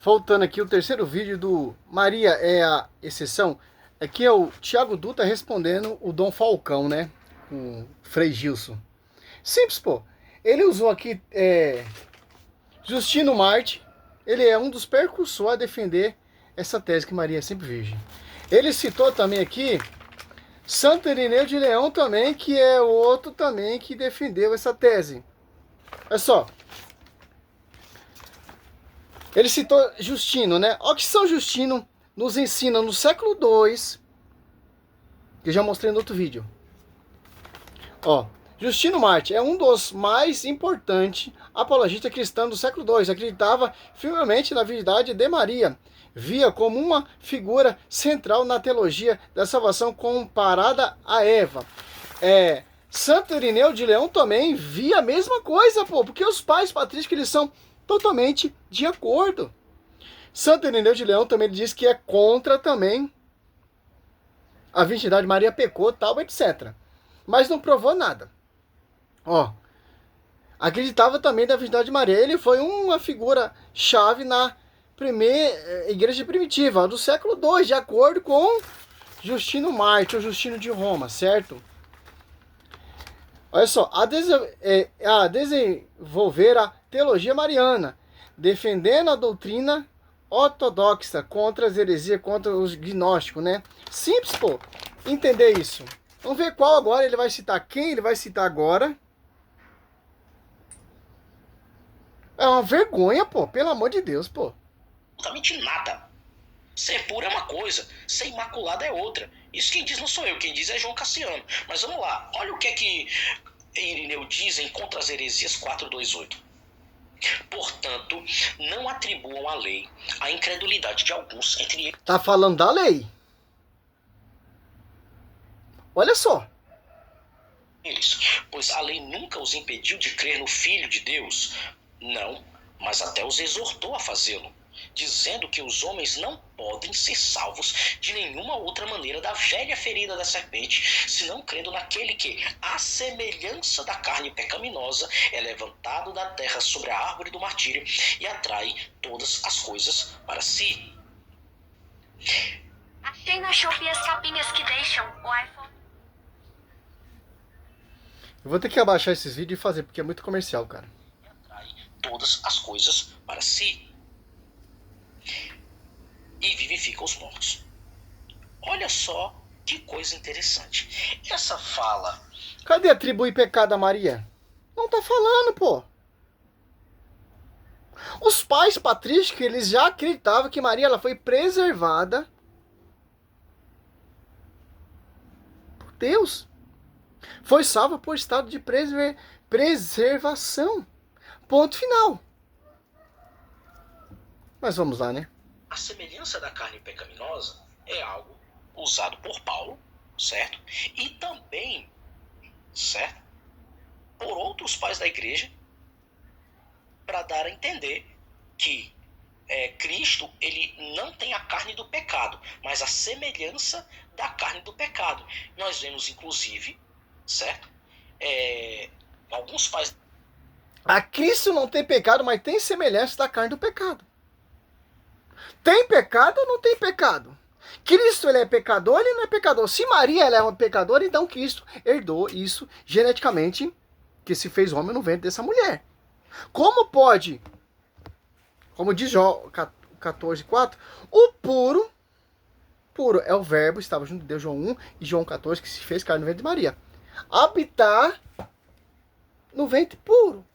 Voltando aqui, o terceiro vídeo do Maria é a exceção. Aqui é o Thiago Dutra respondendo o Dom Falcão, né? Com o Frei Gilson. Simples, pô. Ele usou aqui Justino Marte. Ele é um dos percursores a defender essa tese que Maria é sempre virgem. Ele citou também aqui Santo Irineu de Leão também, que é outro também que defendeu essa tese. Olha só. Ele citou Justino, né? Olha o que São Justino nos ensina no século II, que eu já mostrei no outro vídeo. Ó, Justino Marte é um dos mais importantes apologistas cristãos do século II. Acreditava firmemente na virgindade de Maria. Via como uma figura central na teologia da salvação comparada a Eva. Santo Irineu de Leão também via a mesma coisa, pô, porque os pais patrísticos eles são totalmente de acordo. Santo Irineu de Leão também diz que é contra também a virgindade. Maria pecou, tal, etc. Mas não provou nada. Ó, acreditava também da virgindade de Maria. Ele foi uma figura chave na primeira igreja primitiva do século II, de acordo com Justino Marte, ou Justino de Roma, certo? Olha só, a desenvolver a teologia mariana, defendendo a doutrina ortodoxa contra as heresias, contra os gnósticos, né? Simples, pô, entender isso. Vamos ver qual agora ele vai citar. Quem ele vai citar agora? É uma vergonha, pô, pelo amor de Deus, pô. Absolutamente nada. Ser puro é uma coisa, ser imaculado é outra. Isso quem diz não sou eu, quem diz é João Cassiano. Mas vamos lá, olha o que é que Irineu diz em Contra as Heresias 428. Portanto, não atribuam à lei a incredulidade de alguns entre eles. Tá falando da lei. Olha só. Pois a lei nunca os impediu de crer no Filho de Deus. Não, mas até os exortou a fazê-lo, dizendo que os homens não podem ser salvos de nenhuma outra maneira da velha ferida da serpente, senão crendo naquele que, à semelhança da carne pecaminosa, é levantado da terra sobre a árvore do martírio e atrai todas as coisas para si. Achei na Shopee as capinhas que deixam o iPhone. Eu vou ter que abaixar esses vídeos e fazer, porque é muito comercial, cara. Atrai todas as coisas para si e vivifica os mortos. Olha só que coisa interessante. Essa fala... Cadê atribuir pecado a Maria? Não tá falando, pô. Os pais patrísticos, eles já acreditavam que Maria ela foi preservada por Deus. Foi salva por estado de preservação. Ponto final. Mas vamos lá, né? A semelhança da carne pecaminosa é algo usado por Paulo, certo? E também, certo? Por outros pais da igreja, para dar a entender que Cristo ele não tem a carne do pecado, mas a semelhança da carne do pecado. Nós vemos, inclusive, certo? Alguns pais... A Cristo não tem pecado, mas tem semelhança da carne do pecado. Tem pecado ou não tem pecado? Cristo ele é pecador, ele não é pecador. Se Maria ela é uma pecadora, então Cristo herdou isso geneticamente, que se fez homem no ventre dessa mulher. Como pode, como diz João 14,4, o puro é o verbo, estava junto de Deus, João 1 e João 14, que se fez carne no ventre de Maria. Habitar no ventre puro.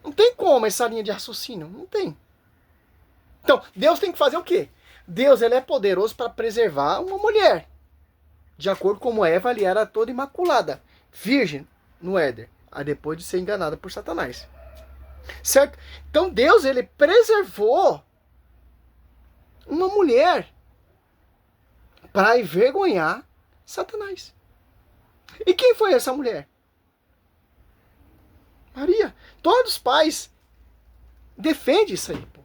Não tem como essa linha de raciocínio, não tem. Então, Deus tem que fazer o quê? Deus ele é poderoso para preservar uma mulher. De acordo com como Eva ali era toda imaculada, virgem no Éden, depois de ser enganada por Satanás. Certo? Então Deus ele preservou uma mulher para envergonhar Satanás. E quem foi essa mulher? Maria. Todos os pais defendem isso aí, pô.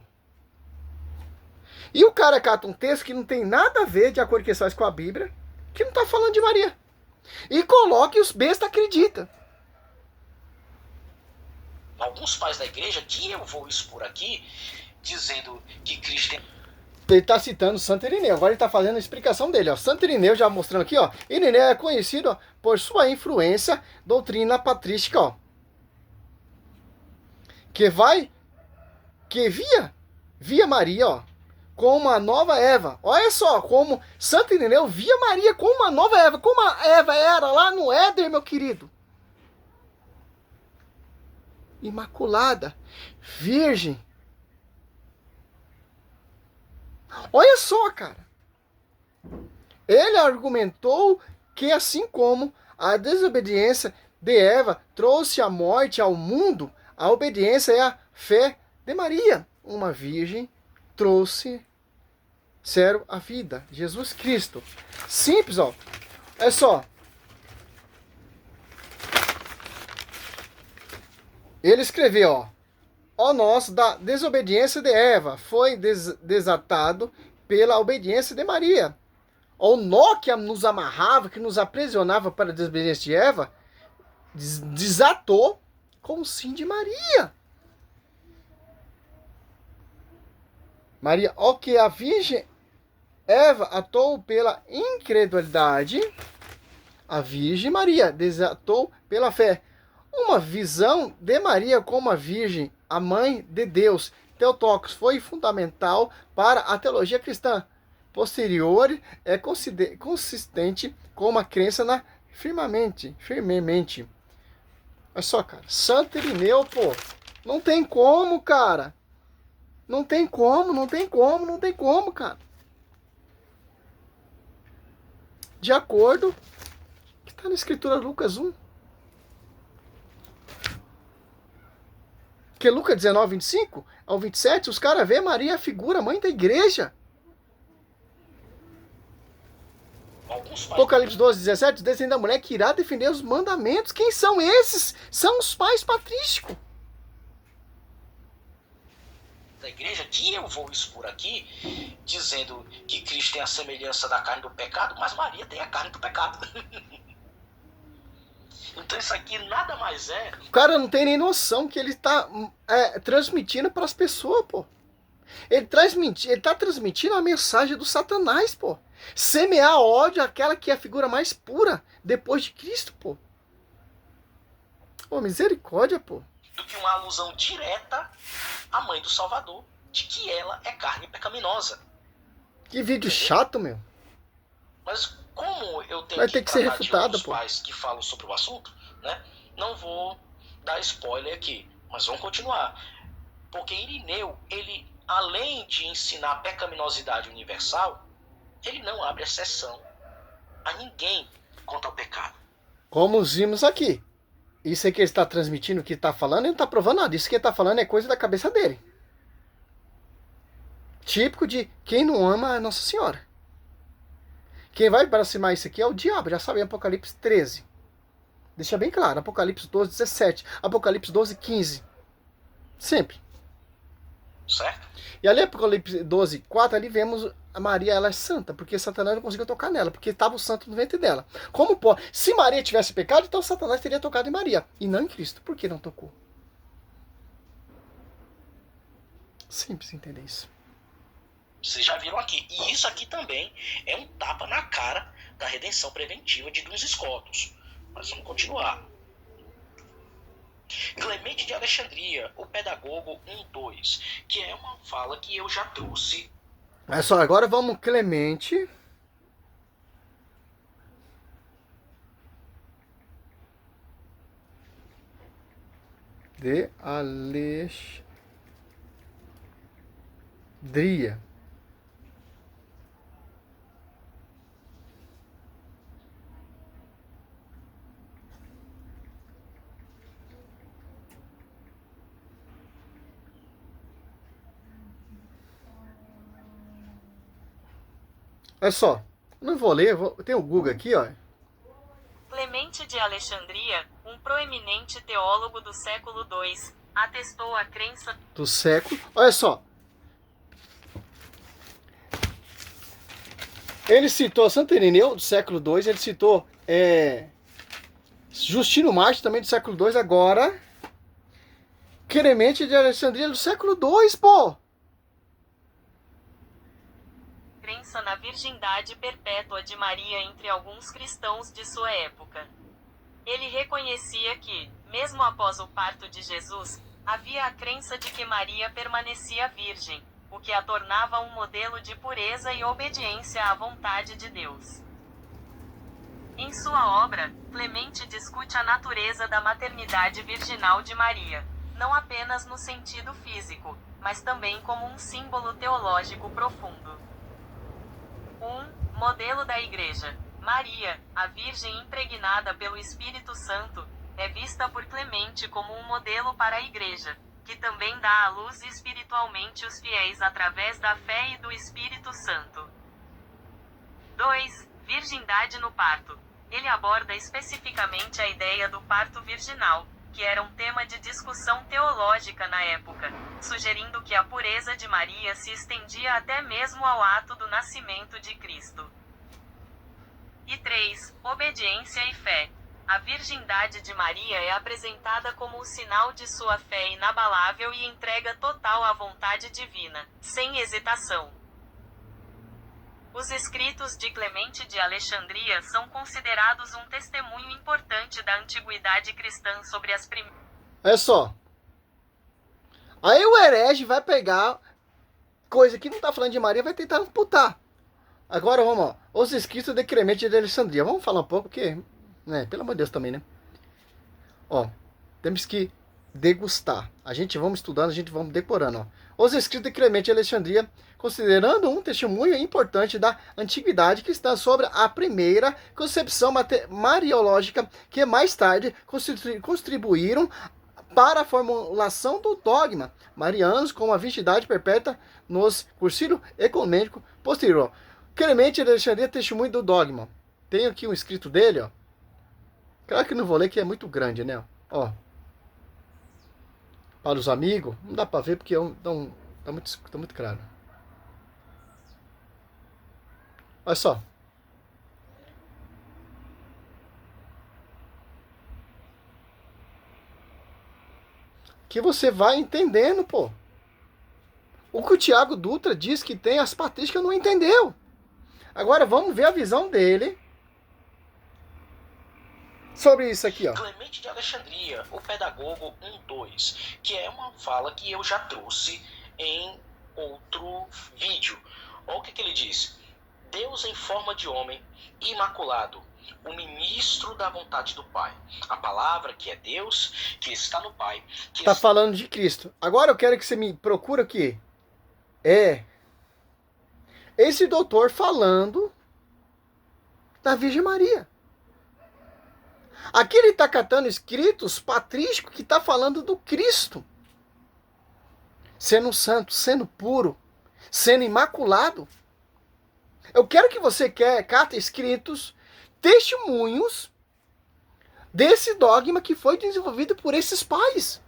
E o cara cata um texto que não tem nada a ver, de acordo com questões com a Bíblia, que não está falando de Maria. E coloca e os bestas acreditam. Alguns pais da igreja, que eu vou expor aqui, dizendo que Cristo tem... Ele está citando Santo Irineu. Agora ele está fazendo a explicação dele. Ó. Santo Irineu, já mostrando aqui, ó. Irineu é conhecido, ó, por sua influência doutrina patrística, ó. Que via Maria, ó, como uma nova Eva. Olha só, como Santo Irineu via Maria como uma nova Eva. Como a Eva era lá no Éden, meu querido. Imaculada, virgem. Olha só, cara. Ele argumentou que assim como a desobediência de Eva trouxe a morte ao mundo, a obediência é a fé de Maria. Uma virgem trouxe a vida. Jesus Cristo. Simples, ó. É só. Ele escreveu, ó. Ó nós, da desobediência de Eva, foi desatado pela obediência de Maria. O nó que nos amarrava, que nos aprisionava para a desobediência de Eva, desatou com o sim de Maria. Maria, ó que a Virgem Eva atou pela incredulidade, a Virgem Maria desatou pela fé. Uma visão de Maria como a Virgem, a Mãe de Deus, Theotokos, foi fundamental para a teologia cristã. Posterior é consistente com uma crença na firmemente. Olha só, cara. Santo Irineu, pô. Não tem como, cara. Não tem como, cara. De acordo que está na Escritura Lucas 1. Porque Lucas 19, 25 ao 27, os caras vê Maria a figura, mãe da igreja. Apocalipse 12, 17, descendo da mulher que irá defender os mandamentos. Quem são esses? São os pais patrísticos. Da igreja, que eu vou expor aqui, dizendo que Cristo tem a semelhança da carne do pecado, mas Maria tem a carne do pecado. Então isso aqui nada mais é... O cara não tem nem noção que ele está transmitindo para as pessoas, pô. Ele está transmitindo a mensagem do Satanás, pô. Semear ódio àquela que é a figura mais pura depois de Cristo, pô. Pô, misericórdia, pô. Do que uma alusão direta à mãe do Salvador, de que ela é carne pecaminosa. Que vídeo chato, meu. Mas como eu tenho vai ter que ser refutado, de pais que falam sobre o assunto, né? Não vou dar spoiler aqui, mas vamos continuar. Porque Irineu, ele, além de ensinar a pecaminosidade universal, ele não abre exceção a ninguém quanto ao pecado. Como vimos aqui. Isso aí que ele está transmitindo, que ele está falando, ele não está provando nada. Isso que ele está falando é coisa da cabeça dele. Típico de quem não ama a Nossa Senhora. Quem vai aproximar isso aqui é o diabo, já sabe, Apocalipse 13. Deixa bem claro, Apocalipse 12, 17, Apocalipse 12, 15. Sempre. Certo? E ali, Apocalipse 12, 4, ali vemos a Maria, ela é santa, porque Satanás não conseguiu tocar nela, porque estava o santo no ventre dela. Como pode? Se Maria tivesse pecado, então Satanás teria tocado em Maria, e não em Cristo. Por que não tocou? Simples entender isso. Vocês já viram aqui. E isso aqui também é um tapa na cara da redenção preventiva de Duns Scotus. Mas vamos continuar. Clemente de Alexandria, o Pedagogo 1.2, que é uma fala que eu já trouxe. É só, agora vamos Clemente. De Alexandria. É só, não vou ler, tem o Google aqui, ó. Clemente de Alexandria, um proeminente teólogo do século II, atestou a crença do século. Olha só. Ele citou Santo Irineu do século II, ele citou Justino Mártir também do século II, agora Clemente de Alexandria do século II, pô. na virgindade perpétua de Maria entre alguns cristãos de sua época. Ele reconhecia que, mesmo após o parto de Jesus, havia a crença de que Maria permanecia virgem, o que a tornava um modelo de pureza e obediência à vontade de Deus. Em sua obra, Clemente discute a natureza da maternidade virginal de Maria, não apenas no sentido físico, mas também como um símbolo teológico profundo. 1. Modelo da Igreja. Maria, a Virgem impregnada pelo Espírito Santo, é vista por Clemente como um modelo para a Igreja, que também dá à luz espiritualmente os fiéis através da fé e do Espírito Santo. 2. Virgindade no parto. Ele aborda especificamente a ideia do parto virginal, que era um tema de discussão teológica na época, sugerindo que a pureza de Maria se estendia até mesmo ao ato do nascimento de Cristo. E 3. Obediência e fé. A virgindade de Maria é apresentada como o sinal de sua fé inabalável e entrega total à vontade divina, sem hesitação. Os escritos de Clemente de Alexandria são considerados um testemunho importante da antiguidade cristã sobre as primeiras... Olha só. Aí o herege vai pegar coisa que não está falando de Maria e vai tentar amputar. Agora vamos, ó. Os escritos de Clemente de Alexandria. Vamos falar um pouco, porque, né, pelo amor de Deus também, né? Ó, temos que degustar. Vamos estudando, vamos decorando, ó. Os escritos de Clemente de Alexandria, considerando um testemunho importante da antiguidade cristã sobre a primeira concepção mariológica que mais tarde contribuíram para a formulação do dogma marianos com a virgindade perpétua nos concílio ecumênico posterior. Clemente de Alexandria, testemunho do dogma. Tem aqui um escrito dele, ó. Claro que não vou ler, que é muito grande, né? Ó. Para os amigos, não dá para ver porque tá muito claro. Olha só. Que você vai entendendo, pô. O que o Tiago Dutra diz que tem as patrísticas não entendeu. Agora vamos ver a visão dele sobre isso aqui, ó. Clemente de Alexandria, o Pedagogo 1.2, que é uma fala que eu já trouxe em outro vídeo. Olha o que ele diz. Deus em forma de homem, imaculado, o ministro da vontade do Pai. A palavra que é Deus, que está no Pai. Está falando de Cristo. Agora eu quero que você me procure aqui. Esse doutor falando da Virgem Maria. Aqui ele está catando escritos patrísticos que está falando do Cristo. Sendo santo, sendo puro, sendo imaculado. Eu quero que você cata escritos, testemunhos desse dogma que foi desenvolvido por esses pais.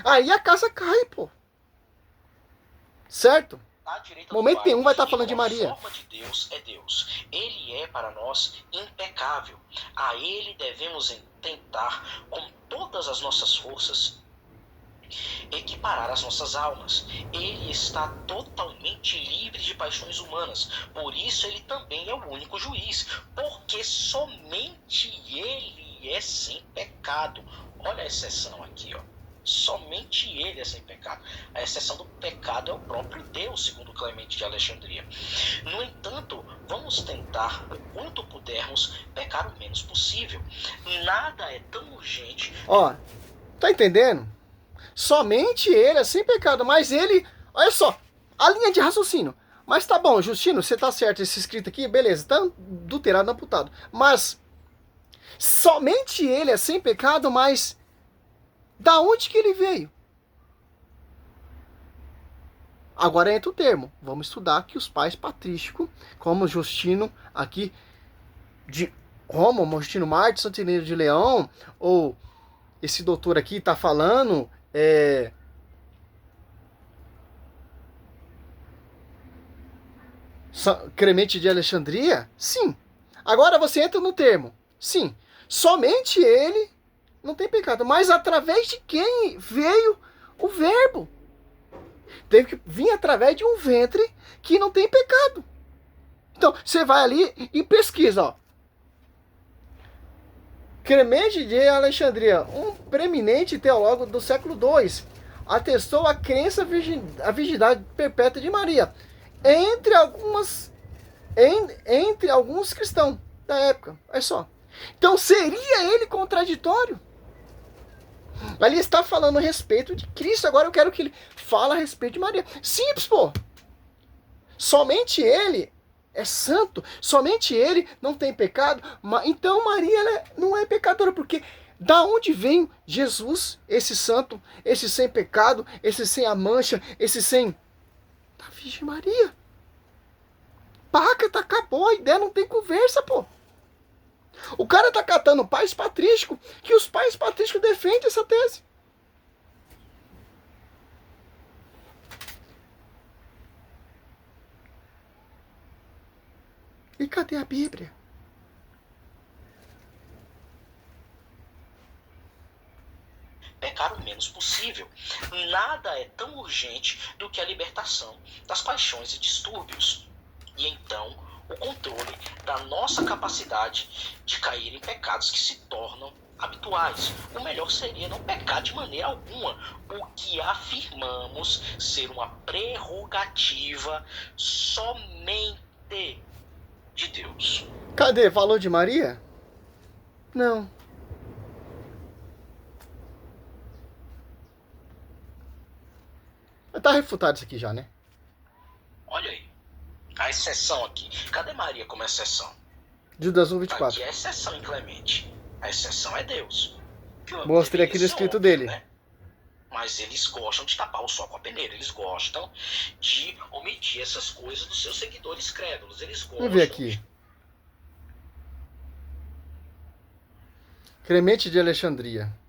Aí a casa cai, pô. Certo? Momento nenhum vai estar falando de Maria. A forma de Deus é Deus. Ele é para nós impecável. A Ele devemos tentar com todas as nossas forças equiparar as nossas almas. Ele está totalmente livre de paixões humanas. Por isso ele também é o único juiz. Porque somente ele é sem pecado. Olha a exceção aqui, ó. Somente ele é sem pecado. A exceção do pecado é o próprio Deus, segundo Clemente de Alexandria. No entanto, vamos tentar, o quanto pudermos, pecar o menos possível. Nada é tão urgente. Ó, tá entendendo? Somente ele é sem pecado, mas ele, olha só, a linha de raciocínio. Mas tá bom, Justino, você tá certo, esse escrito aqui, beleza, tá adulterado, amputado. Mas somente ele é sem pecado, mas da onde que ele veio? Agora entra o termo. Vamos estudar que os pais patrísticos, como Justino aqui de Roma, Justino Marte, Santo Irineu de Leão, ou esse doutor aqui tá falando, Clemente de Alexandria? Sim. Agora você entra no termo. Sim. Somente ele não tem pecado. Mas através de quem veio o verbo? Teve que vir através de um ventre que não tem pecado. Então, você vai ali e pesquisa, ó. Clemente de Alexandria, um preeminente teólogo do século II, atestou a crença a virgindade perpétua de Maria entre alguns cristãos da época. Olha só. Então seria ele contraditório? Ali está falando a respeito de Cristo. Agora eu quero que ele fale a respeito de Maria. Simples, pô. Somente ele é santo, somente ele não tem pecado. Então Maria ela não é pecadora, porque da onde vem Jesus, esse santo, esse sem pecado, esse sem a mancha, esse sem... Da Virgem Maria. Paca, tá, acabou, a ideia não tem conversa, pô. O cara tá catando pais patrísticos, que os pais patrísticos defendem essa tese. E cadê a Bíblia? Pecar o menos possível. Nada é tão urgente do que a libertação das paixões e distúrbios. E então, o controle da nossa capacidade de cair em pecados que se tornam habituais. O melhor seria não pecar de maneira alguma, o que afirmamos ser uma prerrogativa somente de Deus. Cadê? Falou de Maria? Não. Tá refutado isso aqui já, né? Olha aí. A exceção aqui. Cadê Maria como exceção? Judas 1:24. Aqui é exceção em Clemente. A exceção é Deus. Mostrei aqui no escrito dele. Né? Mas eles gostam de tapar o sol com a peneira. Eles gostam de omitir essas coisas dos seus seguidores crédulos. Eles gostam. Vamos ver aqui. Clemente de Alexandria.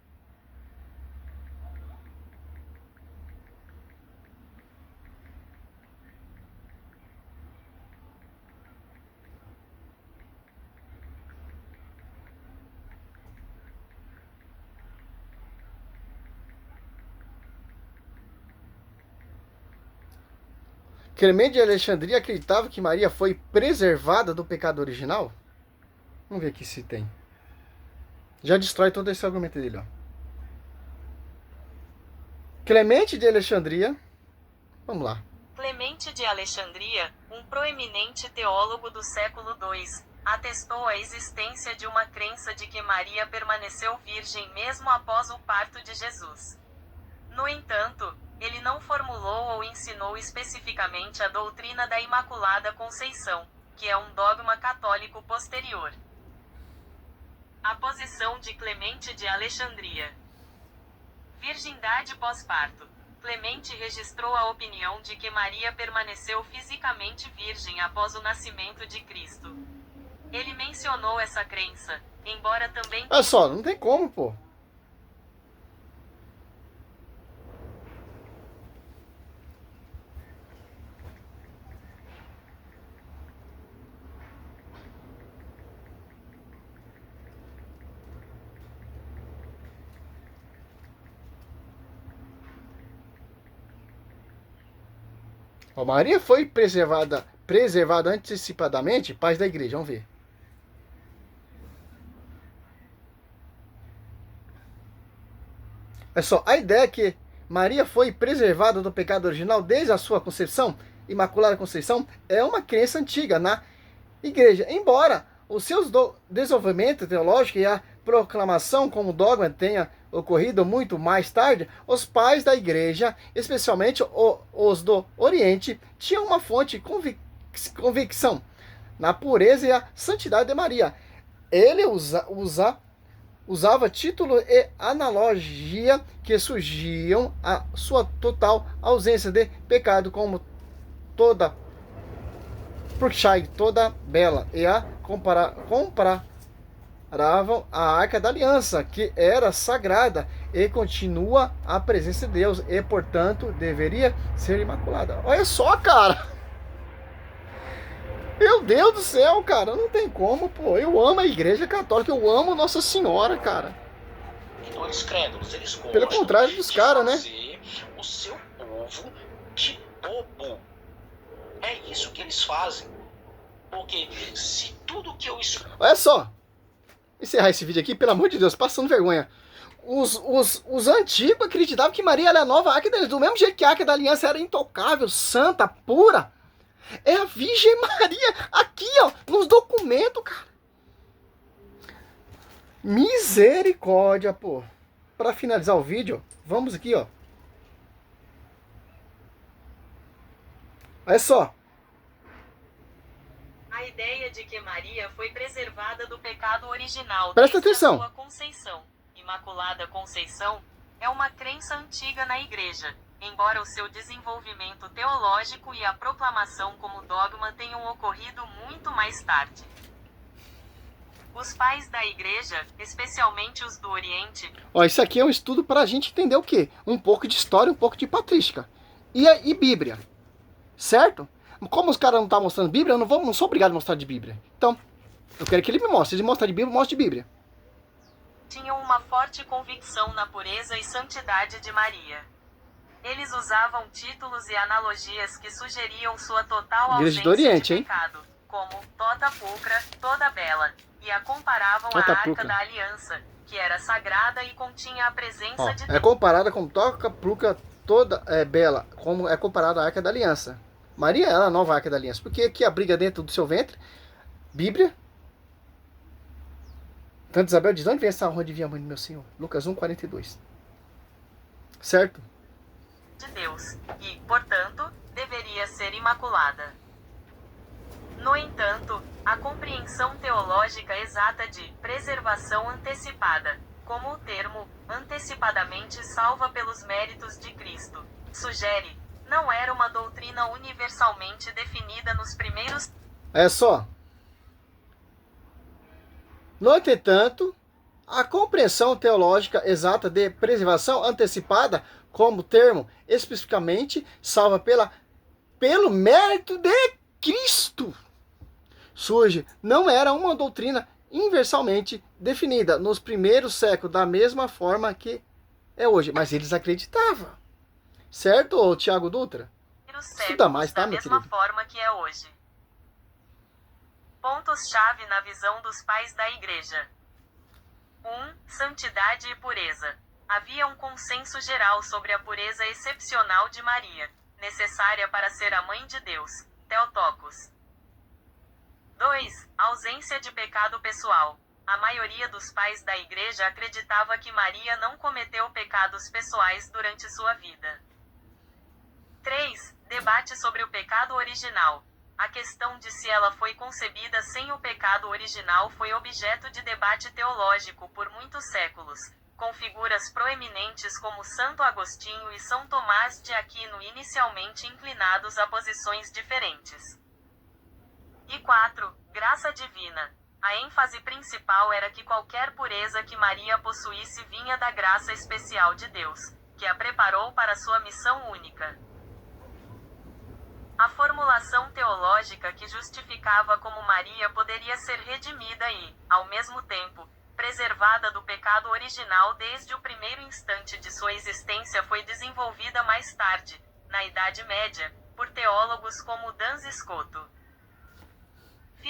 Clemente de Alexandria acreditava que Maria foi preservada do pecado original? Vamos ver aqui se tem. Já destrói todo esse argumento dele, ó. Clemente de Alexandria. Vamos lá. Clemente de Alexandria, um proeminente teólogo do século II, atestou a existência de uma crença de que Maria permaneceu virgem mesmo após o parto de Jesus. No entanto, ele não formulou ou ensinou especificamente a doutrina da Imaculada Conceição, que é um dogma católico posterior. A posição de Clemente de Alexandria. Virgindade pós-parto. Clemente registrou a opinião de que Maria permaneceu fisicamente virgem após o nascimento de Cristo. Ele mencionou essa crença, embora também... Olha só, não tem como, pô. Ó, Maria foi preservada antecipadamente, paz da igreja, vamos ver. É só, a ideia é que Maria foi preservada do pecado original desde a sua concepção, Imaculada Conceição, é uma crença antiga na igreja. Embora os seus desenvolvimento teológico e a proclamação como dogma tenha ocorrido muito mais tarde, os pais da igreja, especialmente os do Oriente, tinham uma fonte convicção na pureza e a santidade de Maria. Ele usava título e analogia que surgiam a sua total ausência de pecado, como toda Purchai, toda bela, e a comparavam a Arca da Aliança, que era sagrada e continua a presença de Deus, e portanto deveria ser imaculada. Olha só, cara! Meu Deus do céu, cara, não tem como, pô. Eu amo a Igreja Católica, eu amo Nossa Senhora, cara. Os crédulos, eles gostam pelo contrário dos caras, né? O seu povo de bobo. É isso que eles fazem. Porque se tudo que eu escuto... Olha só. Encerrar esse vídeo aqui, pelo amor de Deus, passando vergonha. Os antigos acreditavam que Maria era a nova arca deles. Do mesmo jeito que a arca da aliança era intocável, santa, pura. É a Virgem Maria. Aqui, ó, nos documentos, cara. Misericórdia, pô. Para finalizar o vídeo, vamos aqui, ó. Olha só. A ideia de que Maria foi preservada do pecado original Presta desde a atenção. sua conceição, Imaculada Conceição, é uma crença antiga na Igreja, embora o seu desenvolvimento teológico e a proclamação como dogma tenham ocorrido muito mais tarde. Os pais da Igreja, especialmente os do Oriente... Ó, isso aqui é um estudo para a gente entender o quê? Um pouco de história, um pouco de patrística. E Bíblia. Certo? Como os caras não estão mostrando Bíblia, eu não sou obrigado a mostrar de Bíblia. Então, eu quero que ele me mostre. Se ele mostrar de Bíblia, mostre de Bíblia. Tinham uma forte convicção na pureza e santidade de Maria. Eles usavam títulos e analogias que sugeriam sua total Igreja ausência do Oriente, de hein? pecado, como toda pulcra, toda bela, e a comparavam à Tota Arca pulcra. da Aliança, que era sagrada e continha a presença Ó, de é Deus. comparada com toca pruca toda bela, como é comparada à Arca da Aliança. Maria é a nova Arca da Aliança, porque aqui abriga dentro do seu ventre, Bíblia. Tanto Isabel diz, onde vem essa honra de vir a mãe do meu Senhor? Lucas 1,42. Certo? De Deus, e, portanto, deveria ser imaculada. No entanto, a compreensão teológica exata de preservação antecipada, como o termo antecipadamente salva pelos méritos de Cristo sugere, não era uma doutrina universalmente definida nos primeiros... É só. No entretanto, a compreensão teológica exata de preservação antecipada, como termo especificamente, salva pelo mérito de Cristo, surge, não era uma doutrina universalmente definida nos primeiros séculos, da mesma forma que é hoje. Mas eles acreditavam. Certo, ô Tiago Dutra? Estuda mais, tá, da meu mesma querido? forma que é hoje. Pontos-chave na visão dos pais da Igreja. 1. Santidade e pureza. Havia um consenso geral sobre a pureza excepcional de Maria, necessária para ser a mãe de Deus, Theotokos. 2. Ausência de pecado pessoal. A maioria dos pais da Igreja acreditava que Maria não cometeu pecados pessoais durante sua vida. 3. Debate sobre o pecado original. A questão de se ela foi concebida sem o pecado original foi objeto de debate teológico por muitos séculos, com figuras proeminentes como Santo Agostinho e São Tomás de Aquino inicialmente inclinados a posições diferentes. E 4. Graça divina. A ênfase principal era que qualquer pureza que Maria possuísse vinha da graça especial de Deus, que a preparou para sua missão única. A formulação teológica que justificava como Maria poderia ser redimida e, ao mesmo tempo, preservada do pecado original desde o primeiro instante de sua existência foi desenvolvida mais tarde, na Idade Média, por teólogos como Duns Scoto.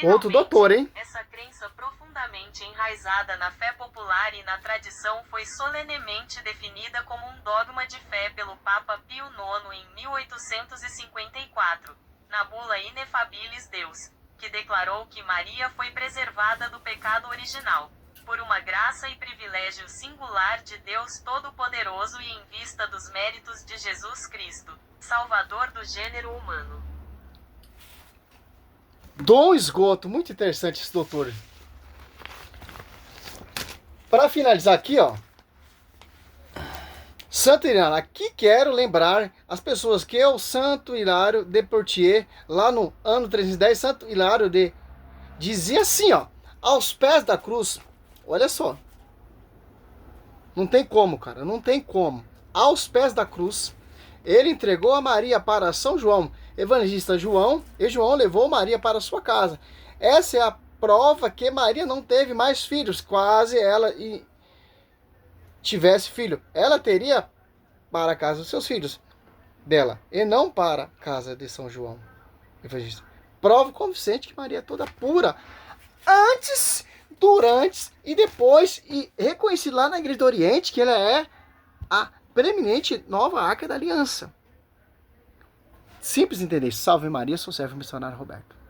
Outro doutor, hein? Essa crença profundamente enraizada na fé popular e na tradição foi solenemente definida como um dogma de fé pelo Papa Pio IX em 1854, na bula Ineffabilis Deus, que declarou que Maria foi preservada do pecado original, por uma graça e privilégio singular de Deus Todo-Poderoso e em vista dos méritos de Jesus Cristo, Salvador do gênero humano. Dom Esgoto, muito interessante esse doutor. Para finalizar aqui, ó, Santo Hilário, aqui quero lembrar as pessoas que o Santo Hilário de Poitiers, lá no ano 310, Santo Hilário dizia assim, ó, aos pés da cruz, olha só, não tem como, cara, não tem como, aos pés da cruz, ele entregou a Maria para São João, evangelista João, e João levou Maria para sua casa. Essa é a prova que Maria não teve mais filhos, quase ela tivesse filho. Ela teria para a casa dos seus filhos dela, e não para a casa de São João, evangelista. prova convincente que Maria é toda pura. Antes, durante e depois, e reconhecido lá na Igreja do Oriente que ela é a preeminente nova arca da aliança. Simples entender. Salve Maria, sou servo missionário Roberto.